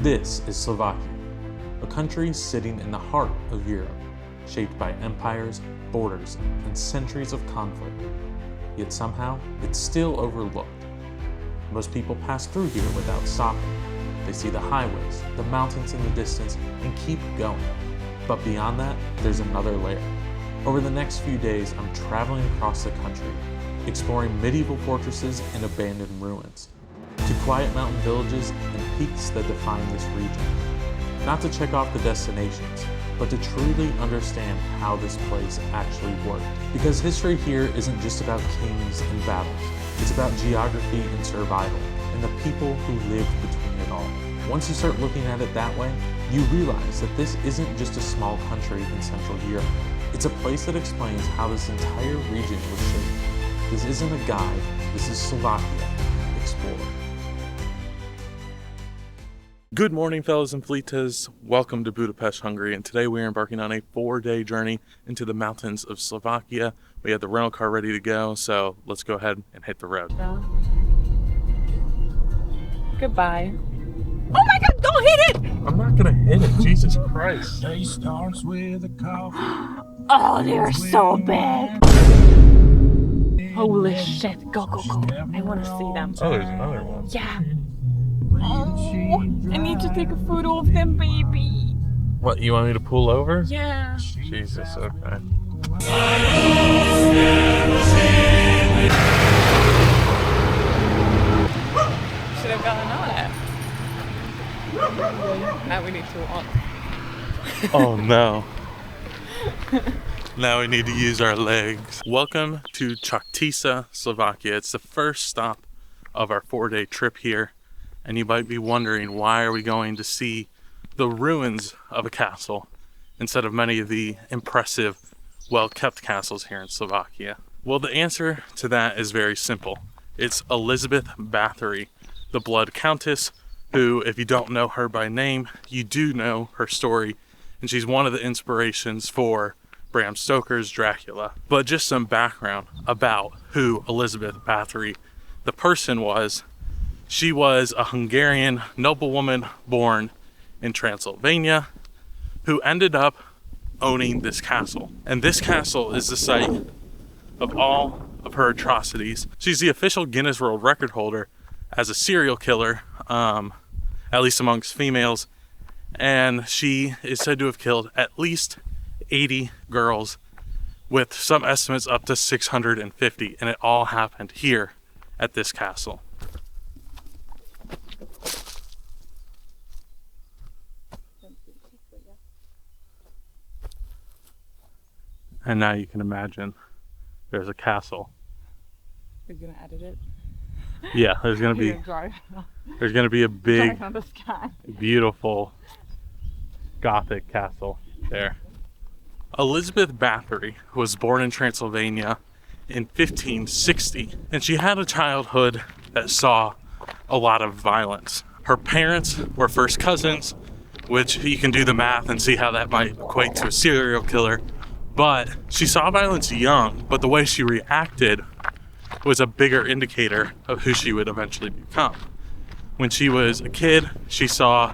This is Slovakia, a country sitting in the heart of Europe, shaped by empires, borders, and centuries of conflict. Yet somehow, it's still overlooked. Most people pass through here without stopping. They see the highways, the mountains in the distance, and keep going. But beyond that, there's another layer. Over the next few days, I'm traveling across the country, exploring medieval fortresses and abandoned ruins, to quiet mountain villages and peaks that define this region. Not to check off the destinations, but to truly understand how this place actually worked. Because history here isn't just about kings and battles, it's about geography and survival, and the people who lived between it all. Once you start looking at it that way, you realize that this isn't just a small country in Central Europe. It's a place that explains how this entire region was shaped. This isn't a guide, this is Slovakia explored. Good morning, fellows and felitas. Welcome to Budapest, Hungary, and today we are embarking on a 4-day journey into the mountains of Slovakia. We have the rental car ready to go, so let's go ahead and hit the road. Goodbye. Oh my God, don't hit it! I'm not gonna hit it, Jesus Christ. Day starts with a coffee. Oh, they're so big. Holy shit, go, go, go. I want to see them. Oh, there's another one. Yeah. Oh, I need to take a photo of them, baby. What, you want me to pull over? Yeah. Jesus, okay. Should have gotten on it. Now we need to walk. Oh no. Now we need to use our legs. Welcome to Čachtice, Slovakia. It's the first stop of our 4-day trip here. And you might be wondering, why are we going to see the ruins of a castle instead of many of the impressive, well-kept castles here in Slovakia? Well, the answer to that is very simple. It's Elizabeth Báthory, the Blood Countess, who, if you don't know her by name, you do know her story. And she's one of the inspirations for Bram Stoker's Dracula. But just some background about who Elizabeth Báthory, the person, was. She was a Hungarian noblewoman born in Transylvania who ended up owning this castle. And this castle is the site of all of her atrocities. She's the official Guinness World Record holder as a serial killer, at least amongst females. And she is said to have killed at least 80 girls, with some estimates up to 650. And it all happened here at this castle. And now you can imagine there's a castle. Are you gonna edit it? Yeah, there's gonna be a big, on the sky. beautiful Gothic castle there. Elizabeth Báthory was born in Transylvania in 1560, and she had a childhood that saw a lot of violence. Her parents were first cousins, which you can do the math and see how that might equate to a serial killer. But she saw violence young, but the way she reacted was a bigger indicator of who she would eventually become. When she was a kid, she saw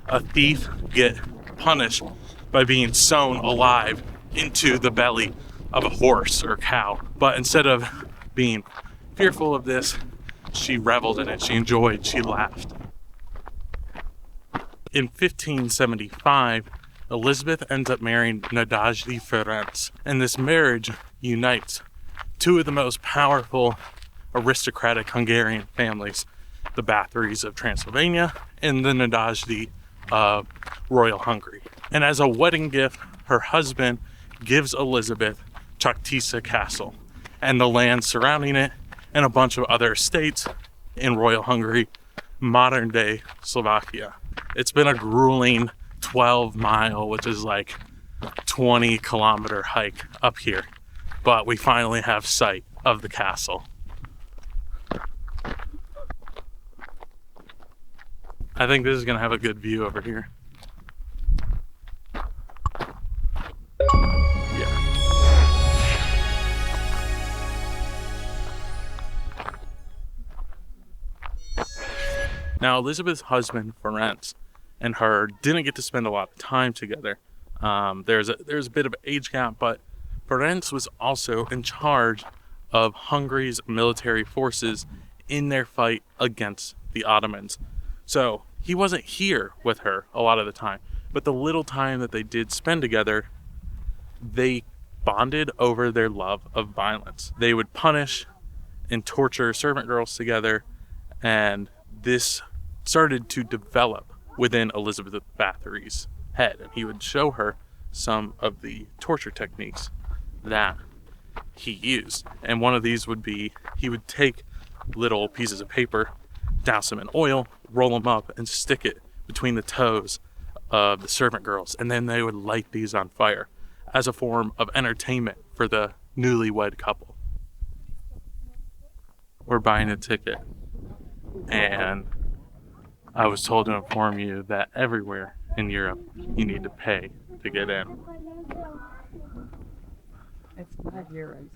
a thief get punished by being sewn alive into the belly of a horse or cow. But instead of being fearful of this, she reveled in it, she enjoyed, she laughed. In 1575, Elizabeth ends up marrying Nadezhdy Ferenc, and this marriage unites two of the most powerful aristocratic Hungarian families, the Báthorys of Transylvania and the Nadezhdy of Royal Hungary. And as a wedding gift, her husband gives Elizabeth Čachtice Castle and the land surrounding it and a bunch of other estates in Royal Hungary, modern day Slovakia. It's been a grueling 12-mile, which is like 20-kilometer hike up here, but we finally have sight of the castle. I think this is gonna have a good view over here. Yeah. Now, Elizabeth's husband, Ferenc, and her didn't get to spend a lot of time together. There's a bit of an age gap, but Ferenc was also in charge of Hungary's military forces in their fight against the Ottomans. So he wasn't here with her a lot of the time, but the little time that they did spend together, they bonded over their love of violence. They would punish and torture servant girls together, and this started to develop within Elizabeth Báthory's head, and he would show her some of the torture techniques that he used. And one of these would be, he would take little pieces of paper, douse them in oil, roll them up, and stick it between the toes of the servant girls, and then they would light these on fire as a form of entertainment for the newlywed couple. We're buying a ticket, and I was told to inform you that everywhere in Europe you need to pay to get in. It's €5.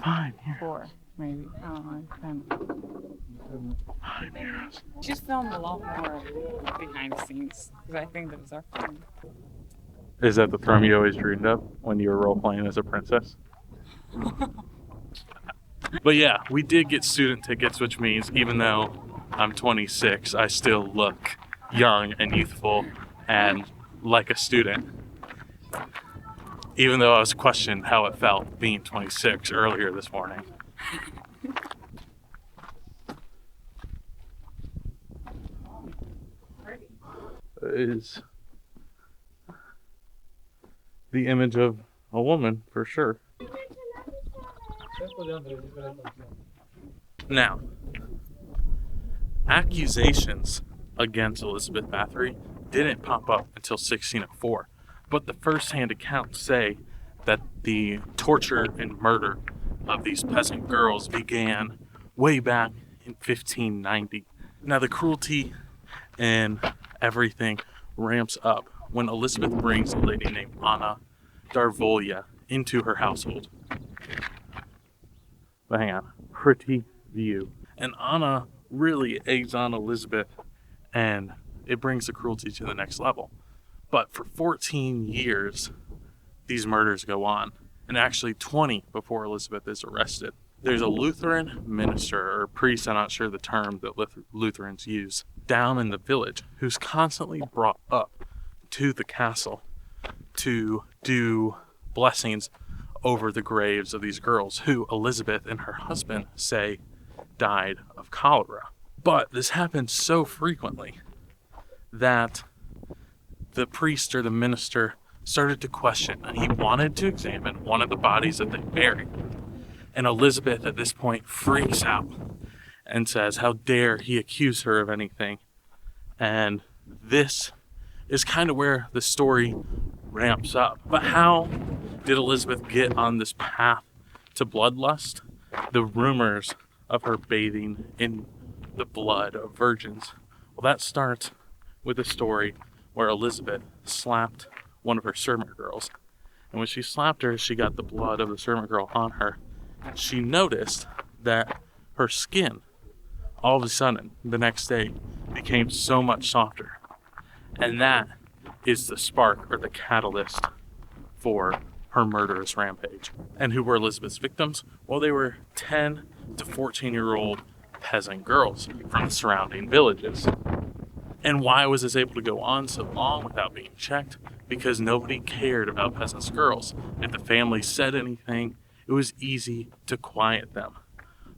5 euros. 4, maybe. I don't know. Depends. 5 euros. She's filmed a lot more behind the scenes because I think those are fun. Is that the firm you always dreamed of when you were role playing as a princess? But yeah, we did get student tickets, which means even though I'm 26, I still look young and youthful and like a student. Even though I was questioned how it felt being 26 earlier this morning. Is the image of a woman for sure. Now, accusations against Elizabeth Báthory didn't pop up until 1604, but the first-hand accounts say that the torture and murder of these peasant girls began way back in 1590. Now, the cruelty and everything ramps up when Elizabeth brings a lady named Anna Darvolia into her household. But hang on, pretty view. And Anna really eggs on Elizabeth, and it brings the cruelty to the next level. But for 14 years, these murders go on, and actually 20 before Elizabeth is arrested. There's a Lutheran minister, or priest, I'm not sure the term that Lutherans use, down in the village, who's constantly brought up to the castle to do blessings over the graves of these girls, who Elizabeth and her husband say died of cholera. But this happens so frequently that the priest or the minister started to question, and he wanted to examine one of the bodies that they buried. And Elizabeth at this point freaks out and says, how dare he accuse her of anything? And this is kind of where the story ramps up. But how did Elizabeth get on this path to bloodlust? The rumors of her bathing in the blood of virgins. Well, that starts with a story where Elizabeth slapped one of her servant girls. And when she slapped her, she got the blood of the servant girl on her. And she noticed that her skin, all of a sudden, the next day, became so much softer. And that is the spark or the catalyst for her murderous rampage. And who were Elizabeth's victims? Well, they were 10 to 14-year-old peasant girls from the surrounding villages. And why was this able to go on so long without being checked? Because nobody cared about peasants' girls. If the family said anything, it was easy to quiet them.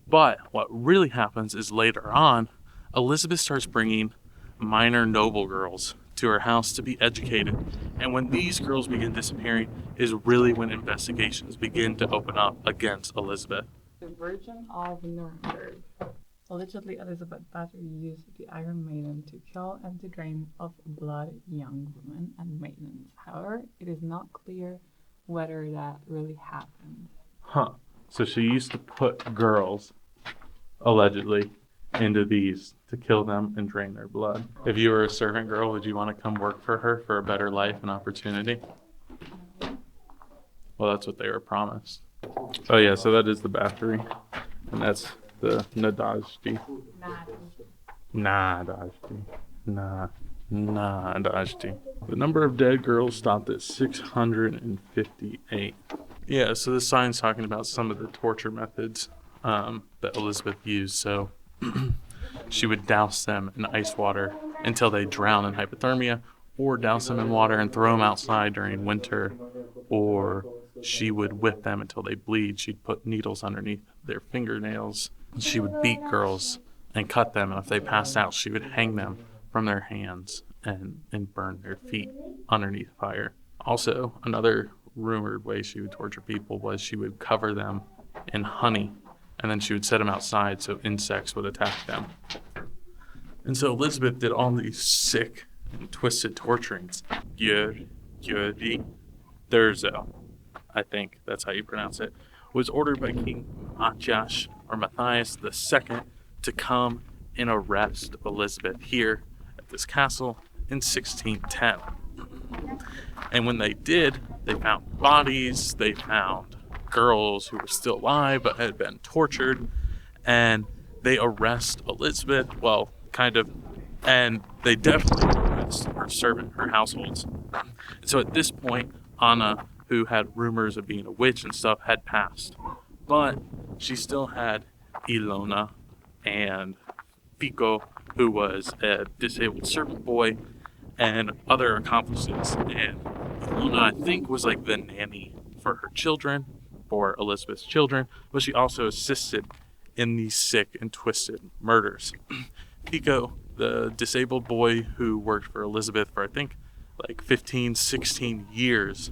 But what really happens is later on, Elizabeth starts bringing minor noble girls to her house to be educated. And when these girls begin disappearing is really when investigations begin to open up against Elizabeth. The Virgin of Nuremberg. Allegedly, Elizabeth Báthory used the Iron Maiden to kill and to drain of blood young women and maidens. However, it is not clear whether that really happened. Huh. So she used to put girls, allegedly, into these to kill them and drain their blood. If you were a servant girl, would you want to come work for her for a better life and opportunity? Well, that's what they were promised. Oh yeah, so that is the Báthory. And that's the Nadajdi. Nadajdi. Dajti. The number of dead girls stopped at 658. Yeah, so this sign's talking about some of the torture methods that Elizabeth used. So she would douse them in ice water until they drown in hypothermia, or douse them in water and throw them outside during winter, or she would whip them until they bleed. She'd put needles underneath their fingernails. She would beat girls and cut them, and if they passed out, she would hang them from their hands and burn their feet underneath fire. Also, another rumored way she would torture people was she would cover them in honey, and then she would set them outside so insects would attack them. And so Elizabeth did all these sick and twisted torturings. Thurzo, I think that's how you pronounce it, was ordered by King Matthias II to come and arrest Elizabeth here at this castle in 1610. And when they did, they found bodies, they found girls who were still alive but had been tortured, and they arrest Elizabeth, well, kind of, and they definitely arrest her servant, her households. And so at this point, Anna, who had rumors of being a witch and stuff, had passed. But she still had Ilona and Fico, who was a disabled servant boy, and other accomplices. And Ilona, I think, was like the nanny for her children, for Elizabeth's children, but she also assisted in these sick and twisted murders. Fico, the disabled boy who worked for Elizabeth for, I think, like 15, 16 years,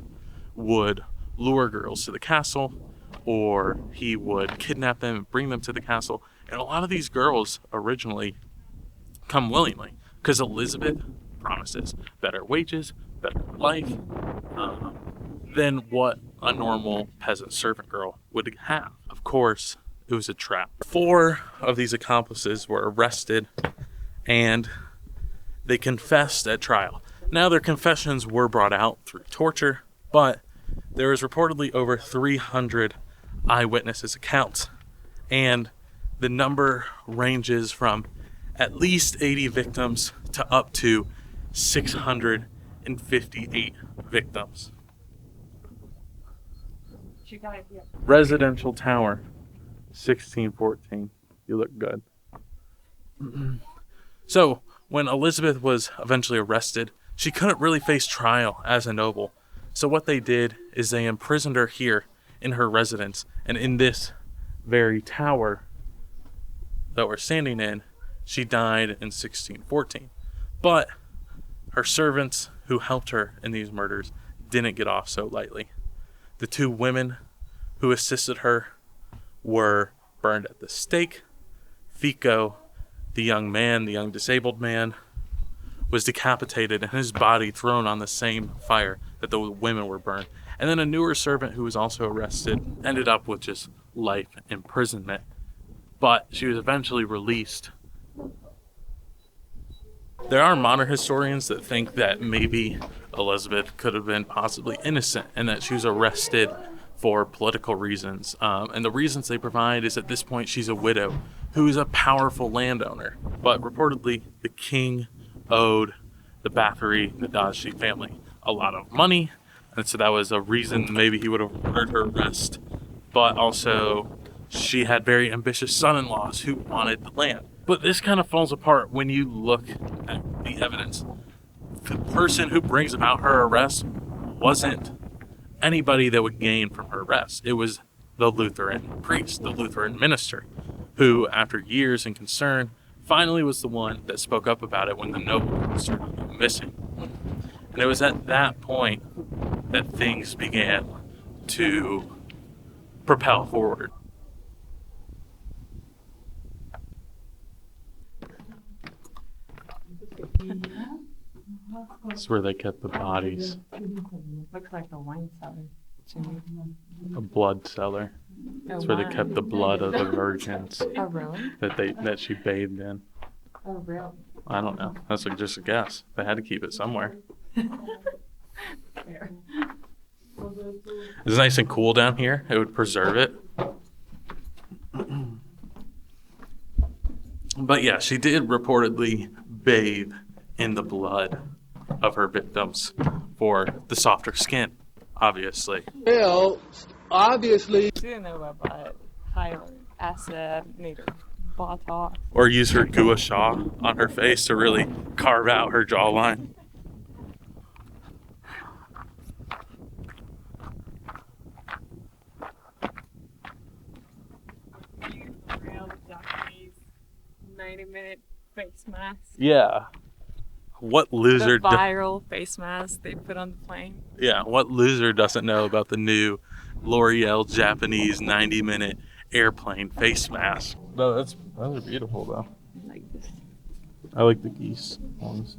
would lure girls to the castle, or he would kidnap them and bring them to the castle. And a lot of these girls originally come willingly, because Elizabeth promises better wages, better life, than what a normal peasant servant girl would have. Of course, it was a trap. 4 of these accomplices were arrested, and they confessed at trial. Now, their confessions were brought out through torture, but there is reportedly over 300 eyewitnesses' accounts, and the number ranges from at least 80 victims to up to 658 victims. Residential tower, 1614. You look good. So, when Elizabeth was eventually arrested, she couldn't really face trial as a noble. So what they did is they imprisoned her here in her residence, and in this very tower that we're standing in, she died in 1614. But her servants who helped her in these murders didn't get off so lightly. The 2 women who assisted her were burned at the stake. Fico, the young man, the young disabled man, was decapitated and his body thrown on the same fire that the women were burned. And then a newer servant who was also arrested ended up with just life imprisonment. But she was eventually released. There are modern historians that think that maybe Elizabeth could have been possibly innocent and that she was arrested for political reasons. And the reasons they provide is at this point she's a widow who is a powerful landowner. But reportedly, the king owed the Báthory, the Dajti family, a lot of money. And so that was a reason maybe he would have ordered her arrest. But also, she had very ambitious son-in-laws who wanted the land. But this kind of falls apart when you look at the evidence. The person who brings about her arrest wasn't anybody that would gain from her arrest. It was the Lutheran priest, the Lutheran minister, who, after years in concern, finally was the one that spoke up about it when the noble started going missing. And it was at that point that things began to propel forward. That's where they kept the bodies. Looks like a wine cellar to me. A blood cellar. That's where they kept the blood of the virgins Oh, really? that she bathed in. Oh, really? I don't know. That's just a guess. They had to keep it somewhere. Fair. It's nice and cool down here. It would preserve it. But yeah, she did reportedly bathe in the blood of her victims for the softer skin, obviously. Well, obviously. She didn't know about hyaluronic acid, neither Botox. Or use her gua sha on her face to really carve out her jawline. Real Japanese 90-minute face mask. Yeah. What loser? The viral face mask they put on the plane. Yeah. What loser doesn't know about the new L'Oreal Japanese 90-minute airplane face mask? No, those are beautiful though. Like this. I like the geese ones.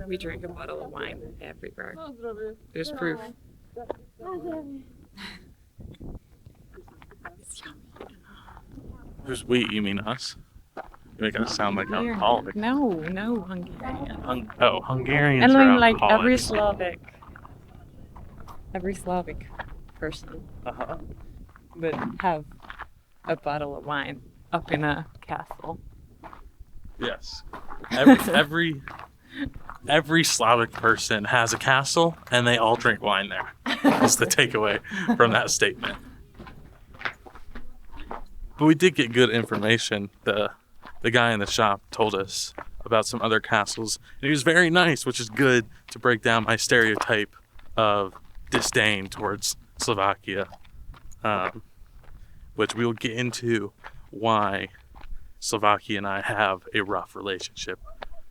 We drink a bottle of wine everywhere. There's proof. It's yummy. Who's we? You mean us? You make us sound like alcoholic. No, Hungarian. Hungarians And are I mean, like every alcoholics. Slavic person Uh-huh. would have a bottle of wine up in a castle. Yes. Every Slavic person has a castle, and they all drink wine there. That's the takeaway from that statement. But we did get good information. The guy in the shop told us about some other castles, and he was very nice, which is good to break down my stereotype of disdain towards Slovakia, which we will get into why Slovakia and I have a rough relationship,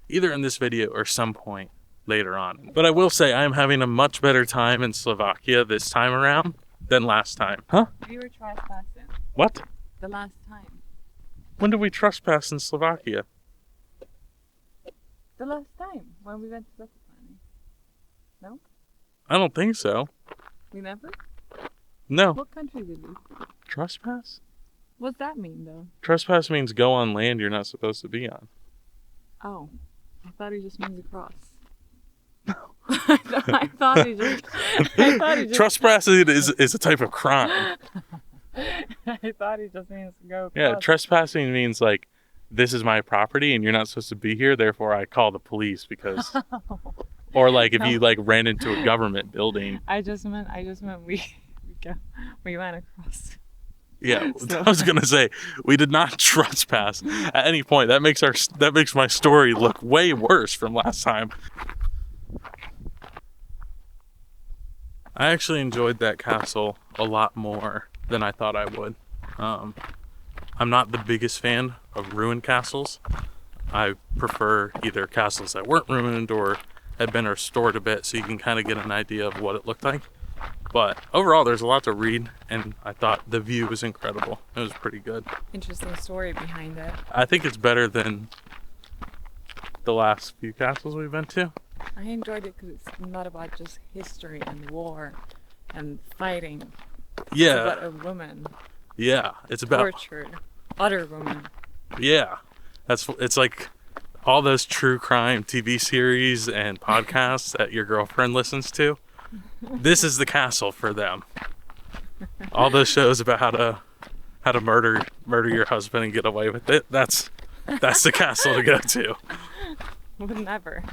either in this video or some point later on. But I will say I am having a much better time in Slovakia this time around than last time. Huh? We were trespassing What? the last time. When did we trespass in Slovakia? The last time when we went to Zakopane. No? I don't think so. We never? No. What country did we? Trespass? What's that mean though? Trespass means go on land you're not supposed to be on. Oh, I thought it just means across. I thought he just. Trespassing is a type of crime. I thought he just means to go across. Yeah, trespassing means like, this is my property and you're not supposed to be here, therefore I call the police because... Or like if you like ran into a government building. I just meant we went across. Yeah, So- I was gonna say we did not trespass at any point. That makes my story look way worse from last time. I actually enjoyed that castle a lot more than I thought I would. I'm not the biggest fan of ruined castles. I prefer either castles that weren't ruined or had been restored a bit so you can kind of get an idea of what it looked like. But overall, there's a lot to read, and I thought the view was incredible. It was pretty good. Interesting story behind it. I think it's better than the last few castles we've been to. I enjoyed it because it's not about just history and war and fighting. It's Yeah, about a woman yeah. It's about tortured other women. yeah. It's like all those true crime TV series and podcasts that your girlfriend listens to. This is the castle for them. All those shows about how to murder your husband and get away with it. That's the castle to go to. Would never.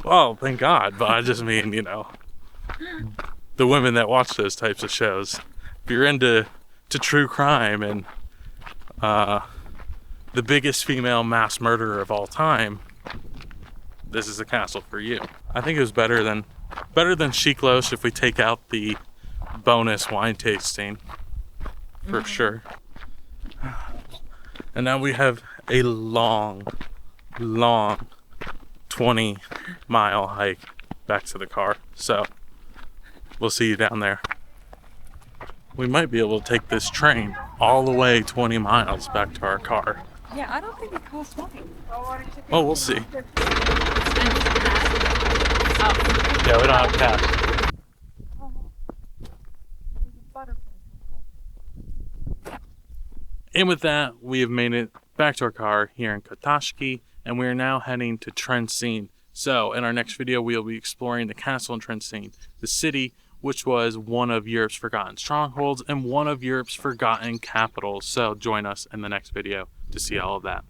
Well, thank God, but I just mean, the women that watch those types of shows. If you're into true crime and the biggest female mass murderer of all time, this is the castle for you. I think it was better than Chiclos if we take out the bonus wine tasting, for sure. And now we have a long 20-mile hike back to the car. So we'll see you down there. We might be able to take this train all the way 20 miles back to our car. Yeah, I don't think it costs money. Oh, we'll see. Oh. Yeah, we don't have cash. And with that, we have made it back to our car here in Kotashki, and we are now heading to Trenčín. So in our next video, we'll be exploring the castle in Trenčín, the city which was one of Europe's forgotten strongholds and one of Europe's forgotten capitals. So join us in the next video to see all of that.